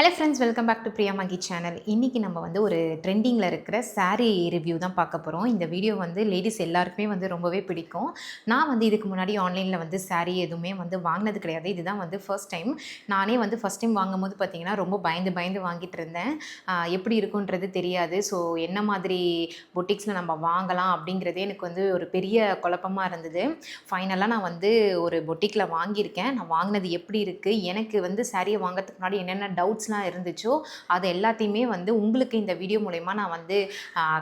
Hello friends, welcome back to Priya Magi channel. இன்றைக்கி நம்ம வந்து ஒரு ட்ரெண்டிங்கில் இருக்கிற சாரீ ரிவ்யூ தான் பார்க்க போகிறோம். இந்த வீடியோ வந்து லேடிஸ் எல்லாருக்குமே வந்து ரொம்பவே பிடிக்கும். நான் வந்து இதுக்கு முன்னாடி ஆன்லைனில் வந்து சாரீ எதுவுமே வந்து வாங்கினது கிடையாது. இதுதான் வந்து ஃபர்ஸ்ட் டைம். நானே வந்து ஃபஸ்ட் டைம் வாங்கும்போது பார்த்திங்கன்னா ரொம்ப பயந்து வாங்கிட்டு இருந்தேன். எப்படி இருக்குன்றது தெரியாது. ஸோ என்ன மாதிரி பொட்டிக்ஸில் நம்ம வாங்கலாம் அப்படிங்கிறதே எனக்கு வந்து ஒரு பெரிய குழப்பமாக இருந்தது. ஃபைனலாக நான் வந்து ஒரு பொட்டிக்கில் வாங்கியிருக்கேன். நான் வாங்கினது எப்படி இருக்குது, எனக்கு வந்து சாரியை வாங்கிறதுக்கு முன்னாடி என்னென்ன டவுட்ஸ்லாம் இருந்துச்சோ அது எல்லாத்தையுமே வந்து உங்களுக்கு இந்த வீடியோ மூலமா நான் வந்து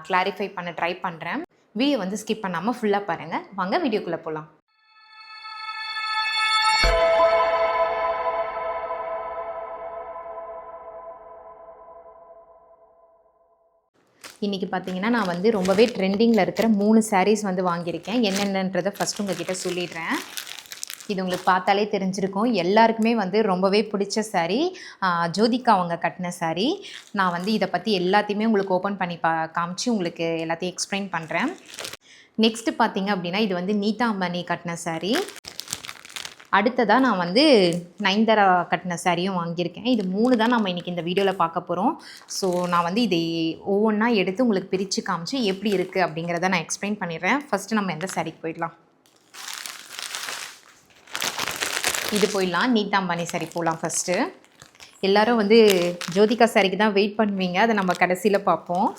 கிளாரிஃபை பண்ண ட்ரை பண்ணுறேன். வீடியோ வந்து ஸ்கிப் பண்ணாமல் ஃபுல்லாக பாருங்கள். வாங்க வீடியோக்குள்ளே போகலாம். இன்றைக்கி பார்த்தீங்கன்னா நான் வந்து ரொம்பவே ட்ரெண்டிங்கில் இருக்கிற 3 சாரீஸ் வந்து வாங்கியிருக்கேன். என்னென்னன்றதை ஃபஸ்ட்டு உங்ககிட்ட சொல்லிடுறேன். இது உங்களுக்கு பார்த்தாலே தெரிஞ்சிருக்கும். எல்லாருக்குமே வந்து ரொம்பவே பிடிச்ச சாரீ, ஜோதிகா அவங்க கட்டின சாரீ. நான் வந்து இதை பற்றி எல்லாத்தையுமே உங்களுக்கு ஓப்பன் பண்ணி காமிச்சு உங்களுக்கு எல்லாத்தையும் எக்ஸ்பிளைன் பண்ணுறேன். நெக்ஸ்ட்டு பார்த்தீங்க அப்படின்னா இது வந்து நீதா அம்பானி கட்டின சாரீ. அடுத்ததாக நான் வந்து நயன்தாரா கட்டின சாரியும் வாங்கியிருக்கேன். இது 3 தான் நம்ம இன்றைக்கி இந்த வீடியோவில் பார்க்க போகிறோம். ஸோ நான் வந்து இதை ஒவ்வொன்றா எடுத்து உங்களுக்கு பிரித்து காமிச்சு எப்படி இருக்குது அப்படிங்கிறத நான் எக்ஸ்பிளைன் பண்ணிடுறேன். ஃபஸ்ட்டு நம்ம எந்த சாரிக்கு போயிடலாம். இது போயிடலாம். நீதா அம்பானி சாரி போகலாம் ஃபஸ்ட்டு. எல்லோரும் வந்து ஜோதிகா சாரிக்கு தான் வெயிட் பண்ணுவீங்க. அதை நம்ம கடைசியில் பார்ப்போம்.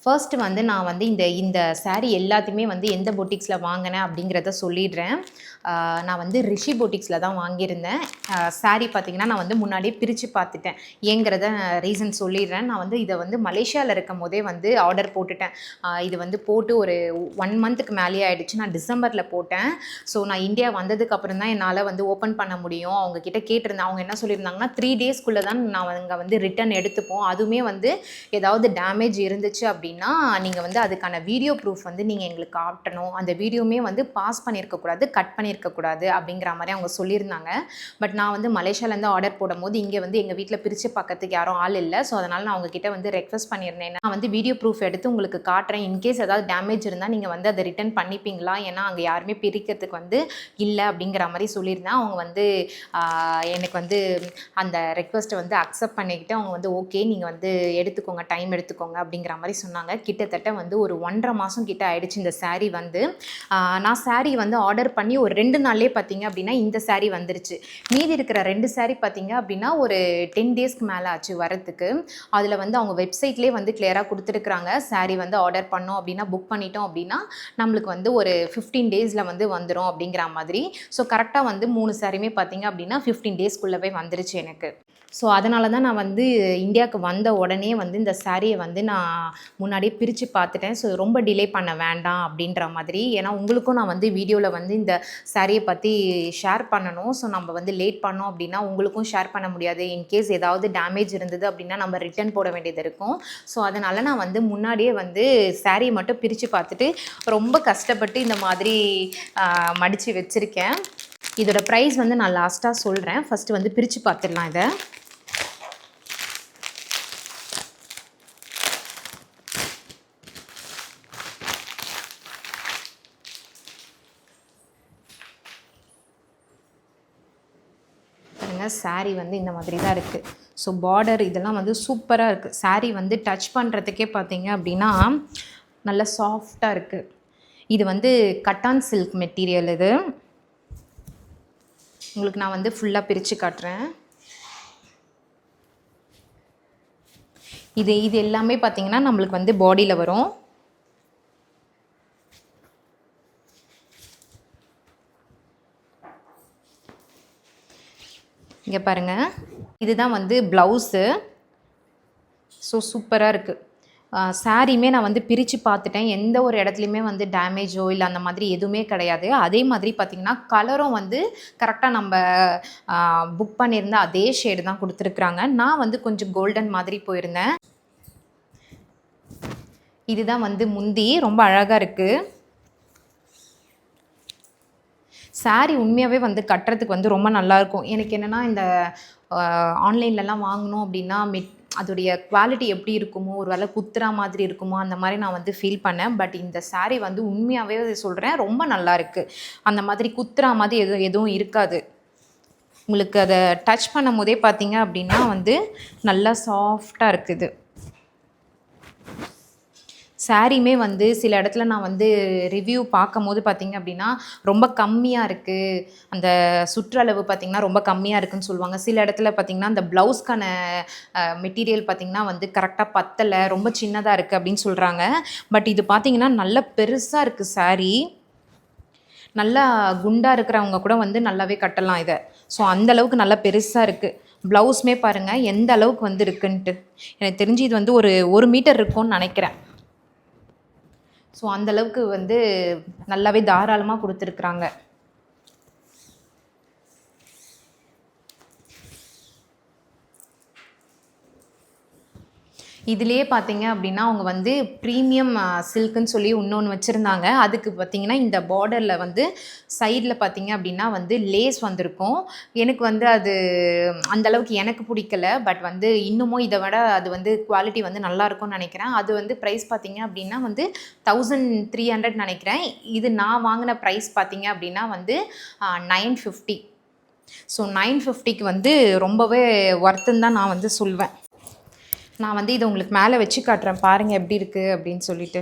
ஃபர்ஸ்ட்டு வந்து நான் வந்து இந்த சாரீ எல்லாத்தையுமே வந்து எந்த பொட்டிக்ஸில் வாங்கினேன் அப்படிங்கிறத சொல்லிடுறேன். நான் வந்து ரிஷி பொட்டிக்ஸில் தான் வாங்கியிருந்தேன். சாரீ பார்த்திங்கன்னா நான் வந்து முன்னாடியே பிரித்து பார்த்துட்டேன். ஏங்கிறத ரீசன் சொல்லிடுறேன். நான் வந்து இதை வந்து மலேசியாவில் இருக்கும் போதே வந்து ஆர்டர் போட்டுட்டேன். இது வந்து போட்டு ஒரு 1 மந்த்துக்கு மேலேயே ஆகிடுச்சு. நான் டிசம்பரில் போட்டேன். ஸோ நான் இந்தியா வந்ததுக்கப்புறம் தான் என்னால் வந்து ஓப்பன் பண்ண முடியும். அவங்கக்கிட்ட கேட்டிருந்தேன். அவங்க என்ன சொல்லியிருந்தாங்கன்னா 3 டேஸ்க்குள்ளே தான் நான் அங்கே வந்து ரிட்டன் எடுத்துப்போம். அதுவுமே வந்து ஏதாவது டேமேஜ் இருந்துச்சு அப்படின்னா நீங்கள் வந்து அதுக்கான வீடியோ ப்ரூஃப் வந்து நீங்கள் எங்களுக்கு காட்டணும். அந்த வீடியோவுமே வந்து பாஸ் பண்ணியிருக்கக்கூடாது, கட் பண்ணியிருக்கக்கூடாது அப்படிங்கிற மாதிரி அவங்க சொல்லியிருந்தாங்க. பட் நான் வந்து மலேசியாவிலேருந்து ஆர்டர் போடும்போது இங்கே வந்து எங்கள் வீட்டில் பிரித்து பார்க்கறதுக்கு யாரும் ஆள் இல்லை. ஸோ அதனால் நான் அவங்கக்கிட்ட வந்து ரெக்வஸ்ட் பண்ணியிருந்தேன். நான் வந்து வீடியோ ப்ரூஃப் எடுத்து உங்களுக்கு காட்டுறேன். இன்கேஸ் ஏதாவது டேமேஜ் இருந்தால் நீங்கள் வந்து அதை ரிட்டன் பண்ணிப்பீங்களா, ஏன்னா அங்கே யாருமே பிரிக்கிறதுக்கு வந்து இல்லை அப்படிங்கிற மாதிரி சொல்லியிருந்தேன். அவங்க வந்து எனக்கு வந்து அந்த ரெக்வஸ்ட்டை வந்து அக்செப்ட் பண்ணிக்கிட்டு அவங்க வந்து ஓகே நீங்கள் வந்து எடுத்துக்கோங்க, டைம் எடுத்துக்கோங்க அப்படிங்கிற மாதிரி சொன்னாங்க. கிட்டத்தட்ட வந்து ஒரு 1.5 மாதம் கிட்ட ஆயிடுச்சு இந்த சாரீ வந்து. நான் சாரீ வந்து ஆர்டர் பண்ணி ஒரு 2 நாள்லேயே பார்த்தீங்க அப்படின்னா இந்த சாரீ வந்துருச்சு. மீதி இருக்கிற 2 சாரீ பார்த்தீங்க அப்படின்னா ஒரு 10 டேஸ்க்கு மேலே ஆச்சு வரத்துக்கு. அதில் வந்து அவங்க வெப்சைட்லேயே வந்து கிளியராக கொடுத்துருக்குறாங்க. சாரீ வந்து ஆர்டர் பண்ணோம் அப்படின்னா, புக் பண்ணிட்டோம் அப்படின்னா நம்மளுக்கு வந்து ஒரு 15 டேஸில் வந்து வந்துடும் அப்படிங்கிற மாதிரி. ஸோ கரெக்டாக வந்து 3 சாரியுமே பார்த்தீங்க அப்படின்னா 15 டேஸ்க்குள்ளவே வந்துருச்சு எனக்கு. ஸோ அதனால தான் நான் வந்து இந்தியாவுக்கு வந்த உடனே வந்து இந்த சாரியை வந்து நான் முன்னாடியே பிரித்து பார்த்துட்டேன். ஸோ ரொம்ப டிலே பண்ண வேண்டாம் அப்படின்ற மாதிரி. ஏன்னா உங்களுக்கும் நான் வந்து வீடியோவில் வந்து இந்த சாரியை பற்றி ஷேர் பண்ணணும். ஸோ நம்ம வந்து லேட் பண்ணோம் அப்படின்னா உங்களுக்கும் ஷேர் பண்ண முடியாது. இன்கேஸ் ஏதாவது டேமேஜ் இருந்தது அப்படின்னா நம்ம ரிட்டன் போட வேண்டியது இருக்கும். ஸோ அதனால் நான் வந்து முன்னாடியே வந்து சாரியை மட்டும் பிரித்து பார்த்துட்டு ரொம்ப கஷ்டப்பட்டு இந்த மாதிரி மடித்து வச்சுருக்கேன். இதோட ப்ரைஸ் வந்து நான் லாஸ்ட்டாக சொல்கிறேன். ஃபஸ்ட்டு வந்து பிரித்து பார்த்துடலாம் இதை. சாரீ வந்து இந்த மாதிரி தான் இருக்குது. ஸோ பார்டர் இதெல்லாம் வந்து சூப்பராக இருக்குது. சாரீ வந்து டச் பண்ணுறதுக்கே பார்த்தீங்க அப்படின்னா நல்லா சாஃப்டாக இருக்குது. இது வந்து கட்டான் சில்க் மெட்டீரியல். இது உங்களுக்கு நான் வந்து ஃபுல்லாக பிரித்து காட்டுறேன். இது எல்லாமே பார்த்தீங்கன்னா நம்மளுக்கு வந்து பாடியில் வரும். இங்கே பாருங்கள், இதுதான் வந்து ப்ளவுஸு. ஸோ சூப்பராக இருக்குது. சாரியுமே நான் வந்து பிரித்து பார்த்துட்டேன். எந்த ஒரு இடத்துலையுமே வந்து டேமேஜோ இல்லை அந்த மாதிரி எதுவுமே கிடையாது. அதே மாதிரி பார்த்திங்கன்னா கலரும் வந்து கரெக்டாக நம்ம புக் பண்ணியிருந்த அதே ஷேடு தான் கொடுத்துருக்குறாங்க. நான் வந்து கொஞ்சம் கோல்டன் மாதிரி போயிருந்தேன். இதுதான் வந்து முந்தி, ரொம்ப அழகாக இருக்குது. சாரீ உண்மையாகவே வந்து கட்டுறதுக்கு வந்து ரொம்ப நல்லாயிருக்கும். எனக்கு என்னென்னா இந்த ஆன்லைன்லலாம் வாங்கினோம் அப்படின்னா அதோடைய குவாலிட்டி எப்படி இருக்குமோ, ஒரு வேளை குத்துறா மாதிரி இருக்குமோ, அந்த மாதிரி நான் வந்து ஃபீல் பண்ணேன். பட் இந்த சாரீ வந்து உண்மையாகவே சொல்கிறேன், ரொம்ப நல்லா இருக்குது. அந்த மாதிரி குத்துறா மாதிரி எதுவும் இருக்காது. உங்களுக்கு அதை டச் பண்ணும் போதே பார்த்தீங்க அப்படின்னா வந்து நல்லா சாஃப்டாக இருக்குது. சாரியுமே வந்து சில இடத்துல நான் வந்து ரிவ்யூ பார்க்கும்போது பார்த்தீங்க அப்படின்னா ரொம்ப கம்மியாக இருக்குது, அந்த சுற்றளவு பார்த்திங்கன்னா ரொம்ப கம்மியாக இருக்குதுன்னு சொல்லுவாங்க. சில இடத்துல பார்த்திங்கன்னா அந்த ப்ளவுஸ்க்கான மெட்டீரியல் பார்த்திங்கன்னா வந்து கரெக்டாக பத்தலை, ரொம்ப சின்னதாக இருக்குது அப்படின்னு சொல்கிறாங்க. பட் இது பார்த்திங்கன்னா நல்ல பெருசாக இருக்குது சாரீ. நல்லா குண்டாக இருக்கிறவங்க கூட வந்து நல்லாவே கட்டலாம் இதை. ஸோ அந்தளவுக்கு நல்லா பெருசாக இருக்குது. ப்ளவுஸுமே பாருங்கள் எந்த அளவுக்கு வந்து இருக்குன்ட்டு. எனக்கு தெரிஞ்சு இது வந்து ஒரு 1 மீட்டர் இருக்கும்னு நினைக்கிறேன். ஸோ அந்தளவுக்கு வந்து நல்லாவே தாராளமாக கொடுத்துருக்குறாங்க. இதிலேயே பார்த்தீங்க அப்படின்னா அவங்க வந்து ப்ரீமியம் சில்க்குன்னு சொல்லி இன்னொன்று வச்சுருந்தாங்க. அதுக்கு பார்த்தீங்கன்னா இந்த பார்டரில் வந்து சைடில் பார்த்தீங்க அப்படின்னா வந்து லேஸ் வந்திருக்கும். எனக்கு வந்து அது அந்தளவுக்கு எனக்கு பிடிக்கல. பட் வந்து இன்னமும் இதை விட அது வந்து குவாலிட்டி வந்து நல்லாயிருக்கும்னு நினைக்கிறேன். அது வந்து ப்ரைஸ் பார்த்தீங்க அப்படின்னா வந்து 1300 நினைக்கிறேன். இது நான் வாங்கின ப்ரைஸ் பார்த்தீங்க அப்படின்னா வந்து 950. ஸோ 950க்கு வந்து ரொம்பவே ஒர்த்துன்னு தான் நான் வந்து சொல்வேன். நான் வந்து இதை உங்களுக்கு மேலே வச்சு காட்டுறேன், பாருங்கள் எப்படி இருக்குது அப்படின்னு சொல்லிட்டு.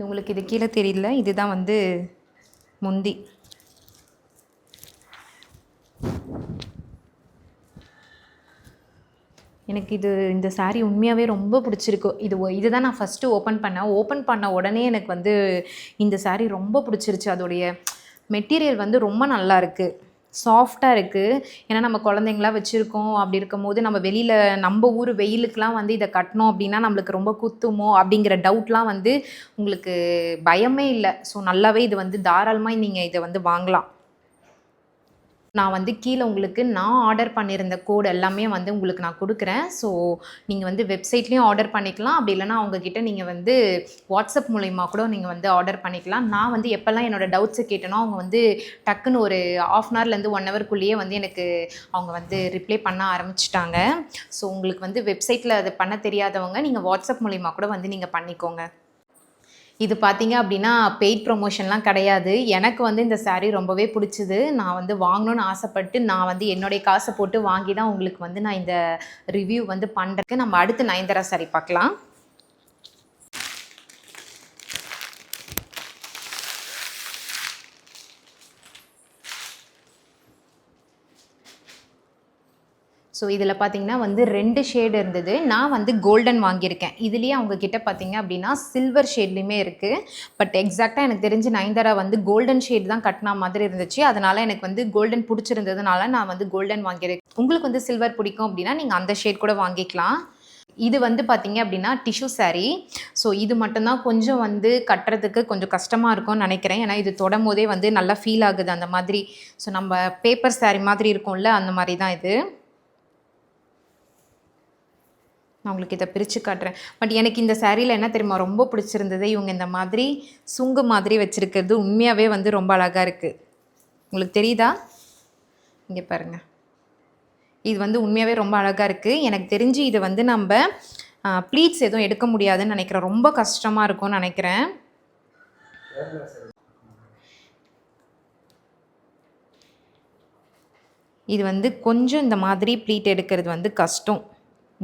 உங்களுக்கு இது கீழே தெரியல, இதுதான் வந்து முந்தி. எனக்கு இந்த சாரீ உண்மையாகவே ரொம்ப பிடிச்சிருக்கு. இதுதான் நான் ஃபஸ்ட்டு ஓப்பன் பண்ணேன். ஓப்பன் பண்ண உடனே எனக்கு வந்து இந்த சாரீ ரொம்ப பிடிச்சிருச்சு. அதோடைய மெட்டீரியல் வந்து ரொம்ப நல்லா இருக்குது, சாஃப்டாக இருக்குது. ஏன்னா நம்ம குழந்தைங்களாம் வச்சுருக்கோம். அப்படி இருக்கும்போது நம்ம வெளியில் நம்ம ஊர் வெயிலுக்கெலாம் வந்து இதை கட்டினோம் அப்படின்னா நம்மளுக்கு ரொம்ப குத்துமோ அப்படிங்கிற டவுட்லாம் வந்து உங்களுக்கு பயமே இல்லை. ஸோ நல்லாவே இது வந்து தாராளமாக நீங்கள் இதை வந்து வாங்கலாம். நான் வந்து கீழே உங்களுக்கு நான் ஆர்டர் பண்ணியிருந்த கோடு எல்லாமே வந்து உங்களுக்கு நான் கொடுக்குறேன். ஸோ நீங்கள் வந்து வெப்சைட்லேயும் ஆர்டர் பண்ணிக்கலாம். அப்படி இல்லைனா அவங்கக்கிட்ட நீங்கள் வந்து வாட்ஸ்அப் மூலயமா கூட நீங்கள் வந்து ஆர்டர் பண்ணிக்கலாம். நான் வந்து எப்போல்லாம் என்னோடய டவுட்ஸை கேட்டேனோ அவங்க வந்து டக்குன்னு ஒரு 1/2 ஹவர்லேருந்து 1 ஹவருக்குள்ளேயே வந்து எனக்கு அவங்க வந்து ரிப்ளை பண்ண ஆரம்பிச்சிட்டாங்க. ஸோ உங்களுக்கு வந்து வெப்சைட்டில் அது பண்ண தெரியாதவங்க நீங்கள் வாட்ஸ்அப் மூலயமா கூட வந்து நீங்கள் பண்ணிக்கோங்க. இது பார்த்தீங்க அப்படின்னா பெய்ட் ப்ரொமோஷன்லாம் கிடையாது. எனக்கு வந்து இந்த சாரீ ரொம்பவே பிடிச்சிது. நான் வந்து வாங்கணும்னு ஆசைப்பட்டு நான் வந்து என்னுடைய காசை போட்டு வாங்கி தான் உங்களுக்கு வந்து நான் இந்த ரிவ்யூ வந்து பண்ணுறேன். நம்ம அடுத்து நயன்தாரா சாரீ பார்க்கலாம். ஸோ இதில் பார்த்தீங்கன்னா வந்து 2 ஷேடு இருந்தது. நான் வந்து கோல்டன் வாங்கியிருக்கேன். இதுலேயே அவங்கக்கிட்ட பார்த்தீங்க அப்படின்னா சில்வர் ஷேட்லேயுமே இருக்குது. பட் எக்ஸாக்டாக எனக்கு தெரிஞ்சு நயன்தாரா வந்து கோல்டன் ஷேட் தான் கட்டினா மாதிரி இருந்துச்சு. அதனால் எனக்கு வந்து கோல்டன் பிடிச்சிருந்ததுனால நான் வந்து கோல்டன் வாங்கியிருக்கேன். உங்களுக்கு வந்து சில்வர் பிடிக்கும் அப்படின்னா நீங்கள் அந்த ஷேட் கூட வாங்கிக்கலாம். இது வந்து பார்த்தீங்க அப்படின்னா டிஷ்யூ சாரீ. ஸோ இது மட்டும்தான் கொஞ்சம் வந்து கட்டுறதுக்கு கொஞ்சம் கஷ்டமாக இருக்கும்னு நினைக்கிறேன். ஏன்னா இது தொடும் போதே வந்து நல்லா ஃபீல் ஆகுது அந்த மாதிரி. ஸோ நம்ம பேப்பர் சாரீ மாதிரி இருக்கும்ல, அந்த மாதிரி தான் இது. நான் உங்களுக்கு இதை பிரித்து காட்டுறேன். பட் எனக்கு இந்த சாரியில் என்ன தெரியுமா ரொம்ப பிடிச்சிருந்தது, இவங்க இந்த மாதிரி சுங்கு மாதிரி வச்சுருக்கிறது உண்மையாகவே வந்து ரொம்ப அழகாக இருக்குது. உங்களுக்கு தெரியுதா? இங்கே பாருங்கள், இது வந்து உண்மையாகவே ரொம்ப அழகாக இருக்குது. எனக்கு தெரிஞ்சு இதை வந்து நம்ம ப்ளீட்ஸ் எதுவும் எடுக்க முடியாதுன்னு நினைக்கிறேன். ரொம்ப கஷ்டமாக இருக்கும்னு நினைக்கிறேன். இது வந்து கொஞ்சம் இந்த மாதிரி ப்ளீட் எடுக்கிறது வந்து கஷ்டம்,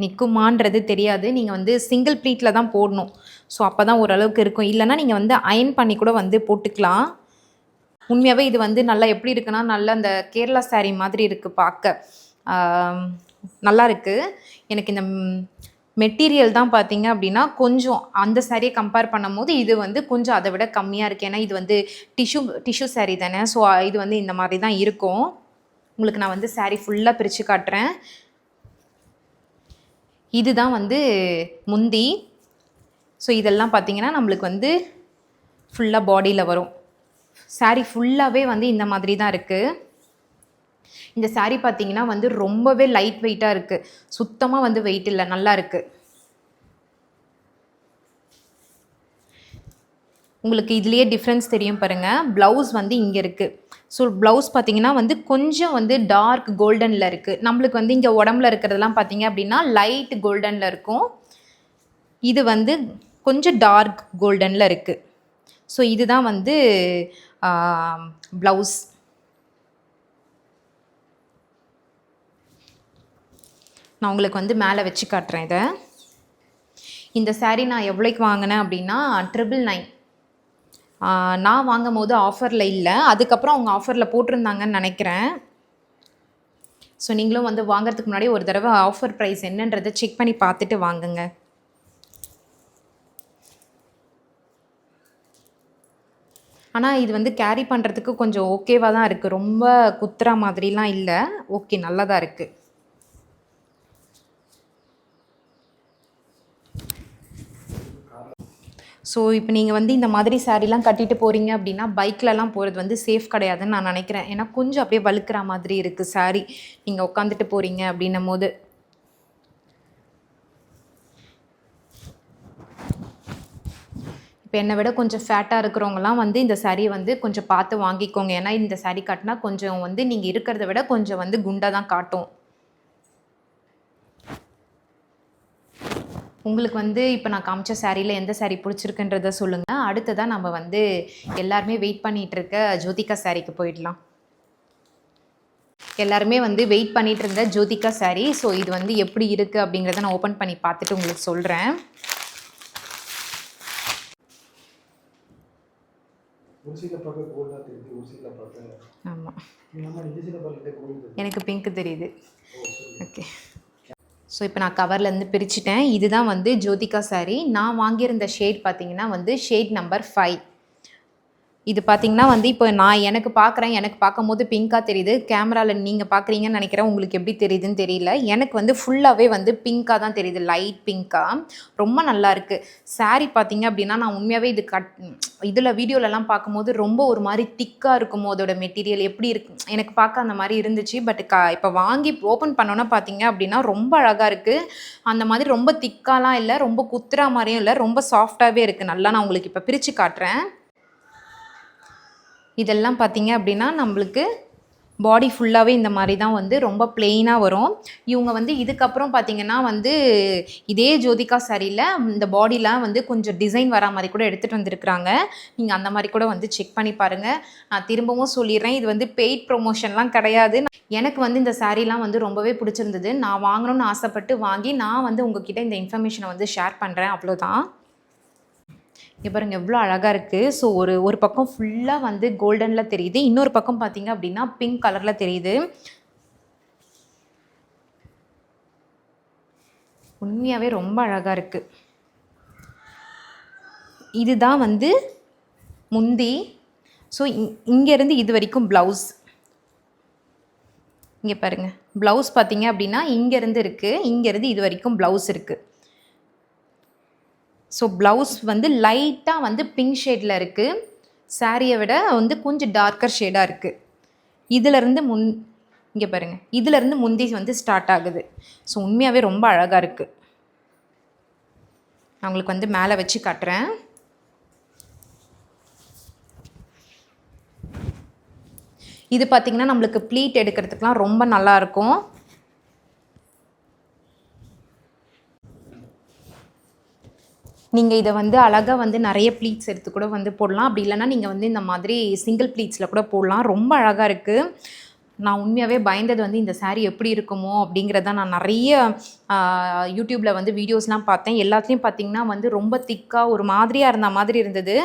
நிற்குமான்றது தெரியாது. நீங்கள் வந்து சிங்கிள் ப்ளீட்டில் தான் போடணும். ஸோ அப்போ தான் ஓரளவுக்கு இருக்கும். இல்லைனா நீங்கள் வந்து அயன் பண்ணி கூட வந்து போட்டுக்கலாம். உண்மையாகவே இது வந்து நல்லா எப்படி இருக்குன்னா, நல்லா அந்த கேரளா சாரீ மாதிரி இருக்குது பார்க்க. நல்லா இருக்குது. எனக்கு இந்த மெட்டீரியல் தான் பார்த்தீங்க அப்படின்னா கொஞ்சம் அந்த சாரியை கம்பேர் பண்ணும்போது இது வந்து கொஞ்சம் அதை விட கம்மியாக இருக்குது. ஏன்னா இது வந்து டிஷ்யூ சாரீ தானே. ஸோ இது வந்து இந்த மாதிரி தான் இருக்கும். உங்களுக்கு நான் வந்து சாரீ ஃபுல்லாக பிரித்து காட்டுறேன். இதுதான் வந்து முந்தி. ஸோ இதெல்லாம் பார்த்திங்கன்னா நம்மளுக்கு வந்து ஃபுல்லாக பாடியில் வரும். சாரீ ஃபுல்லாகவே வந்து இந்த மாதிரி தான் இருக்குது. இந்த சாரீ பார்த்திங்கன்னா வந்து ரொம்பவே லைட் வெயிட்டாக இருக்குது. சுத்தமாக வந்து வெயிட் இல்லை, நல்லா இருக்குது. உங்களுக்கு இதுலேயே டிஃப்ரென்ஸ் தெரியும் பாருங்கள். ப்ளவுஸ் வந்து இங்கே இருக்குது. ஸோ ப்ளவுஸ் பார்த்தீங்கன்னா வந்து கொஞ்சம் வந்து டார்க் கோல்டனில் இருக்குது. நம்மளுக்கு வந்து இங்கே உடம்புல இருக்கிறதெல்லாம் பார்த்தீங்க அப்படின்னா லைட் கோல்டனில் இருக்கும். இது வந்து கொஞ்சம் டார்க் கோல்டனில் இருக்குது. ஸோ இதுதான் வந்து ப்ளவுஸ். நான் உங்களுக்கு வந்து மேலே வச்சு காட்டுறேன் இதை. இந்த சாரீ நான் எவ்வளோக்கு வாங்கினேன் அப்படின்னா 999. நான் வாங்கும் போது ஆஃபரில் இல்லை, அதுக்கப்புறம் அவங்க ஆஃபரில் போட்டிருந்தாங்கன்னு நினைக்கிறேன். ஸோ நீங்களும் வந்து வாங்கிறதுக்கு முன்னாடி ஒரு தடவை ஆஃபர் ப்ரைஸ் என்னன்றதை செக் பண்ணி பார்த்துட்டு வாங்குங்க. ஆனால் இது வந்து கேரி பண்ணுறதுக்கு கொஞ்சம் ஓகேவாக தான் இருக்குது, ரொம்ப குத்துற மாதிரிலாம் இல்லை. ஓகே, நல்லா தான் இருக்குது. ஸோ இப்போ நீங்கள் வந்து இந்த மாதிரி சாரீலாம் கட்டிட்டு போகிறீங்க அப்படின்னா பைக்லலாம் போகிறது வந்து சேஃப் கிடையாதுன்னு நான் நினைக்கிறேன். ஏன்னா கொஞ்சம் அப்படியே வழுக்கிற மாதிரி இருக்குது சாரீ, நீங்கள் உட்காந்துட்டு போகிறீங்க அப்படின்னும் போது. இப்போ என்னை விட கொஞ்சம் ஃபேட்டாக இருக்கிறவங்கலாம் வந்து இந்த சாரியை வந்து கொஞ்சம் பார்த்து வாங்கிக்கோங்க. ஏன்னா இந்த சாரீ கட்டினா கொஞ்சம் வந்து நீங்கள் இருக்கிறத விட கொஞ்சம் வந்து குண்டாக தான் காட்டும். உங்களுக்கு வந்து இப்போ நான் காமிச்ச சாரியில் எந்த சாரீ பிடிச்சிருக்குன்றத சொல்லுங்கள். அடுத்ததான் நம்ம வந்து எல்லாருமே வெயிட் பண்ணிகிட்டு இருக்க ஜோதிகா சாரீக்கு போயிடலாம். எல்லாருமே வந்து வெயிட் பண்ணிகிட்டு இருந்த ஜோதிகா சாரீ. ஸோ இது வந்து எப்படி இருக்குது அப்படிங்கிறத நான் ஓப்பன் பண்ணி பார்த்துட்டு உங்களுக்கு சொல்கிறேன். ஆமாம், எனக்கு பிங்க் தெரியுது. ஓகே, ஸோ இப்போ நான் கவர்லேருந்து பிரிச்சுட்டேன். இதுதான் வந்து ஜோதிகா சாரீ. நான் வாங்கியிருந்த ஷேட் பார்த்திங்கன்னா வந்து ஷேட் நம்பர் 5. இது பார்த்திங்கன்னா வந்து இப்போ நான் எனக்கு பார்க்குறேன், எனக்கு பார்க்கும்போது பிங்காக தெரியுது. கேமராவில் நீங்கள் பார்க்குறீங்கன்னு நினைக்கிறேன், உங்களுக்கு எப்படி தெரியுதுன்னு தெரியல. எனக்கு வந்து ஃபுல்லாகவே வந்து பிங்காக தான் தெரியுது, லைட் பிங்காக. ரொம்ப நல்லா இருக்குது சாரீ. பார்த்திங்க அப்படின்னா நான் உண்மையாகவே இது இதில் வீடியோலலாம் பார்க்கும்போது ரொம்ப ஒரு மாதிரி திக்காக இருக்குமோ அதோட மெட்டீரியல் எப்படி இருக்கு எனக்கு பார்க்க அந்த மாதிரி இருந்துச்சு. பட் இப்போ வாங்கி ஓப்பன் பண்ணோன்னா பார்த்திங்க அப்படின்னா ரொம்ப அழகாக இருக்குது. அந்த மாதிரி ரொம்ப திக்காலாம் இல்லை, ரொம்ப குத்துறா மாதிரியும் இல்லை, ரொம்ப சாஃப்டாகவே இருக்குது. நல்லா நான் உங்களுக்கு இப்போ பிரித்து காட்டுறேன். இதெல்லாம் பார்த்திங்க அப்படின்னா நம்மளுக்கு பாடி ஃபுல்லாகவே இந்த மாதிரி தான் வந்து ரொம்ப பிளெயினாக வரும். இவங்க வந்து இதுக்கப்புறம் பார்த்திங்கன்னா வந்து இதே ஜோதிகா சாரியில் இந்த பாடிலாம் வந்து கொஞ்சம் டிசைன் வரா மாதிரி கூட எடுத்துகிட்டு வந்திருக்கிறாங்க. நீங்கள் அந்த மாதிரி கூட வந்து செக் பண்ணி பாருங்கள். நான் திரும்பவும் சொல்லிடுறேன், இது வந்து பெய்ட் ப்ரொமோஷன்லாம் கிடையாது. எனக்கு வந்து இந்த சாரீலாம் வந்து ரொம்பவே பிடிச்சிருந்தது. நான் வாங்கணும்னு ஆசைப்பட்டு வாங்கி நான் வந்து உங்ககிட்ட இந்த இன்ஃபர்மேஷனை வந்து ஷேர் பண்ணுறேன், அவ்வளோதான். இங்கே பாருங்கள் எவ்வளோ அழகாக இருக்குது. ஸோ ஒரு பக்கம் ஃபுல்லாக வந்து கோல்டனில் தெரியுது, இன்னொரு பக்கம் பார்த்திங்க அப்படின்னா பிங்க் கலரில் தெரியுது. உண்மையாகவே ரொம்ப அழகாக இருக்குது. இதுதான் வந்து முந்தி. ஸோ இங்கேருந்து இது வரைக்கும் ப்ளவுஸ். இங்கே பாருங்கள், ப்ளவுஸ் பார்த்திங்க அப்படின்னா இங்கேருந்து இருக்குது, இங்கேருந்து இது வரைக்கும் ப்ளவுஸ் இருக்குது. ஸோ ப்ளவுஸ் வந்து லைட்டாக வந்து பிங்க் ஷேடில் இருக்குது. சாரியை விட வந்து கொஞ்சம் டார்க்கர் ஷேடாக இருக்குது. இதிலேருந்து இங்கே பாருங்கள், இதிலேருந்து முந்தி வந்து ஸ்டார்ட் ஆகுது. ஸோ உண்மையாகவே ரொம்ப அழகாக இருக்குது. நான் உங்களுக்கு வந்து மேலே வச்சு காட்டுறேன். இது பார்த்திங்கன்னா நம்மளுக்கு ப்ளீட் எடுக்கிறதுக்கெலாம் ரொம்ப நல்லாயிருக்கும். நீங்கள் இதை வந்து அழகாக வந்து நிறைய ப்ளீட்ஸ் எடுத்து கூட வந்து போடலாம். அப்படி இல்லைனா நீங்கள் வந்து இந்த மாதிரி சிங்கிள் ப்ளீட்ஸில் கூட போடலாம். ரொம்ப அழகாக இருக்குது. நான் உண்மையாகவே பயந்தது வந்து இந்த சாரீ எப்படி இருக்குமோ அப்படிங்கிறத. நான் நிறைய யூடியூப்பில் வந்து வீடியோஸ்லாம் பார்த்தேன். எல்லாத்துலேயும் பார்த்திங்கன்னா வந்து ரொம்ப திக்காக ஒரு மாதிரியாக இருந்த மாதிரி இருந்தது.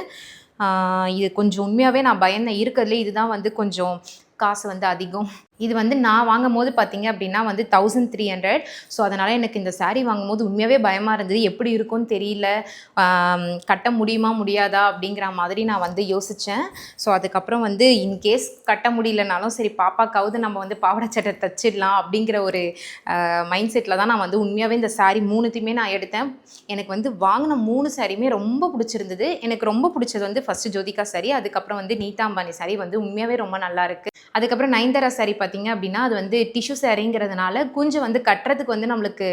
இது கொஞ்சம் உண்மையாகவே நான் பயந்தேன். இருக்கிறதுலே இதுதான் வந்து கொஞ்சம் காசு வந்து அதிகம். இது வந்து நான் வாங்கும் போது பார்த்திங்க அப்படின்னா வந்து 1300. ஸோ அதனால் எனக்கு இந்த சாரீ வாங்கும்போது உண்மையாகவே பயமாக இருந்தது. எப்படி இருக்கும்னு தெரியல, கட்ட முடியுமா முடியாதா அப்படிங்கிற மாதிரி நான் வந்து யோசித்தேன். ஸோ அதுக்கப்புறம் வந்து இன்கேஸ் கட்ட முடியலனாலும் சரி, பாப்பாக்காவது நம்ம வந்து பாவாடை சட்டை தச்சிடலாம் அப்படிங்கிற ஒரு மைண்ட் செட்டில் தான் நான் வந்து உண்மையாகவே இந்த சாரீ 3த்தையுமே நான் எடுத்தேன். எனக்கு வந்து வாங்கின 3 சாரியுமே ரொம்ப பிடிச்சிருந்தது. எனக்கு ரொம்ப பிடிச்சது வந்து ஃபஸ்ட்டு ஜோதிகா சாரீ, அதுக்கப்புறம் வந்து நீதா அம்பானி சாரீ வந்து உண்மையாகவே ரொம்ப நல்லா இருக்குது. அதுக்கப்புறம் நயன்தாரா சாரீ பார்த்திங்க அப்படின்னா அது வந்து டிஷ்யூ சாரீங்கிறதுனால கொஞ்சம் வந்து கட்டுறதுக்கு வந்து நம்மளுக்கு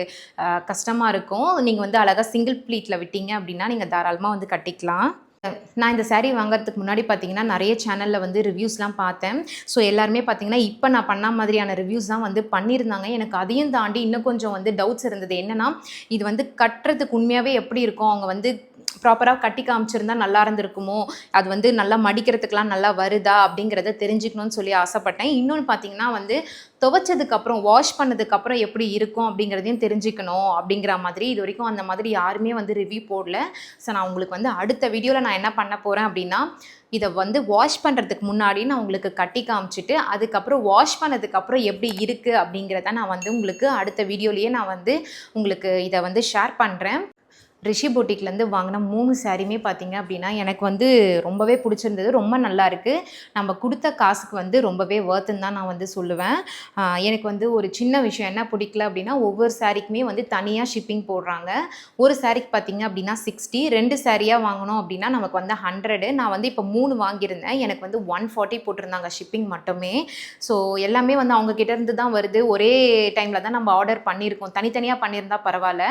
கஷ்டமாக இருக்கும். நீங்கள் வந்து அழகாக சிங்கிள் ப்ளீட்டில் விட்டீங்க அப்படின்னா நீங்கள் தாராளமாக வந்து கட்டிக்கலாம். நான் இந்த saree வாங்குறதுக்கு முன்னாடி பார்த்தீங்கன்னா, நெறைய சேனல்ல வந்து ரிவ்யூஸ்லாம் பார்த்தேன். ஸோ எல்லாருமே பார்த்தீங்கன்னா, இப்ப நான் பண்ண மாதிரியான ரிவ்யூஸ் தான் வந்து பண்ணியிருந்தாங்க. எனக்கு அதையும் தாண்டி இன்னும் கொஞ்சம் வந்து டவுட்ஸ் இருந்தது. என்னன்னா, இது வந்து கட்டுறதுக்கு உண்மையாவே எப்படி இருக்கும்? அவங்க வந்து ப்ராப்பரா கட்டி காமிச்சிருந்தா நல்லா இருந்திருக்குமோ? அது வந்து நல்லா மடிக்கிறதுக்குலாம் நல்லா வருதா? அப்படிங்கிறத தெரிஞ்சுக்கணும்னு சொல்லி ஆசைப்பட்டேன். இன்னொன்னு பார்த்தீங்கன்னா வந்து, துவைச்சதுக்கப்புறம், வாஷ் பண்ணதுக்கப்புறம் எப்படி இருக்கும்? அப்படிங்கிறதையும் தெரிஞ்சுக்கணும் அப்படிங்கிற மாதிரி இதுவரைக்கும் அந்த மாதிரி யாருமே வந்து ரிவ்யூ போடல. ஸோ நான் உங்களுக்கு வந்து அடுத்த வீடியோவில் நான் என்ன பண்ண போகிறேன் அப்படின்னா, இதை வந்து வாஷ் பண்ணுறதுக்கு முன்னாடி நான் உங்களுக்கு கட்டி காமிச்சிட்டு, அதுக்கப்புறம் வாஷ் பண்ணதுக்கப்புறம் எப்படி இருக்குது அப்படிங்கிறத நான் வந்து உங்களுக்கு அடுத்த வீடியோலேயே நான் வந்து உங்களுக்கு இதை வந்து ஷேர் பண்ணுறேன். ரிஷி பொட்டிக்லேருந்து வாங்கின 3 சாரியுமே பார்த்தீங்க அப்படின்னா, எனக்கு வந்து ரொம்பவே பிடிச்சிருந்தது. ரொம்ப நல்லாயிருக்கு. நம்ம குடுத்த காசுக்கு வந்து ரொம்பவே வொர்த்துன்னு தான் நான் வந்து சொல்லுவேன். எனக்கு வந்து ஒரு சின்ன விஷயம் என்ன பிடிக்கல அப்படின்னா, ஒவ்வொரு சாரிக்குமே வந்து தனியா ஷிப்பிங் போடுறாங்க. ஒரு சாரிக்கு பார்த்தீங்க அப்படின்னா 60, 2 சாரியா வாங்கணும் அப்படின்னா நமக்கு வந்து 100. நான் வந்து இப்போ 3 வாங்கியிருந்தேன். எனக்கு வந்து 140 போட்டிருந்தாங்க ஷிப்பிங் மட்டுமே. ஸோ எல்லாமே வந்து அவங்க கிட்ட இருந்து தான் வருது. ஒரே டைமில் தான் நம்ம ஆர்டர் பண்ணியிருக்கோம். தனித்தனியாக பண்ணியிருந்தா பரவாயில்ல.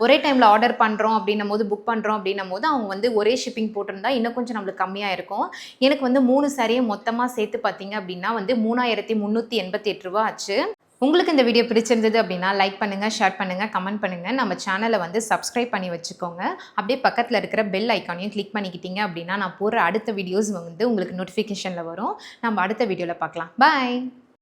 ஒரே டைமில் ஆர்டர் பண்ணுறோம் அப்படின்னும்போது, புக் பண்ணுறோம் அப்படின்னும்போது, அவங்க வந்து ஒரே ஷிப்பிங் போட்டிருந்தா இன்னும் கொஞ்சம் நம்மளுக்கு கம்மியா இருக்கும். எனக்கு வந்து 3 சாரியும் மொத்தமா சேர்த்து பார்த்தீங்க அப்படின்னா வந்து ரூ. 3388 ஆச்சு. உங்களுக்கு இந்த வீடியோ பிடிச்சிருந்தது அப்படின்னா லைக் பண்ணுங்க, ஷேர் பண்ணுங்க, கமெண்ட் பண்ணுங்க. நம்ம சேனலை வந்து சப்ஸ்கிரைப் பண்ணி வச்சுக்கோங்க. அப்படியே பக்கத்தில் இருக்கிற பெல் ஐக்கானையும் கிளிக் பண்ணிக்கிட்டீங்க அப்படின்னா நான் போடுற அடுத்த வீடியோஸ் வந்து உங்களுக்கு நோட்டிஃபிகேஷனில் வரும். நம்ம அடுத்த வீடியோவில் பார்க்கலாம். பாய்.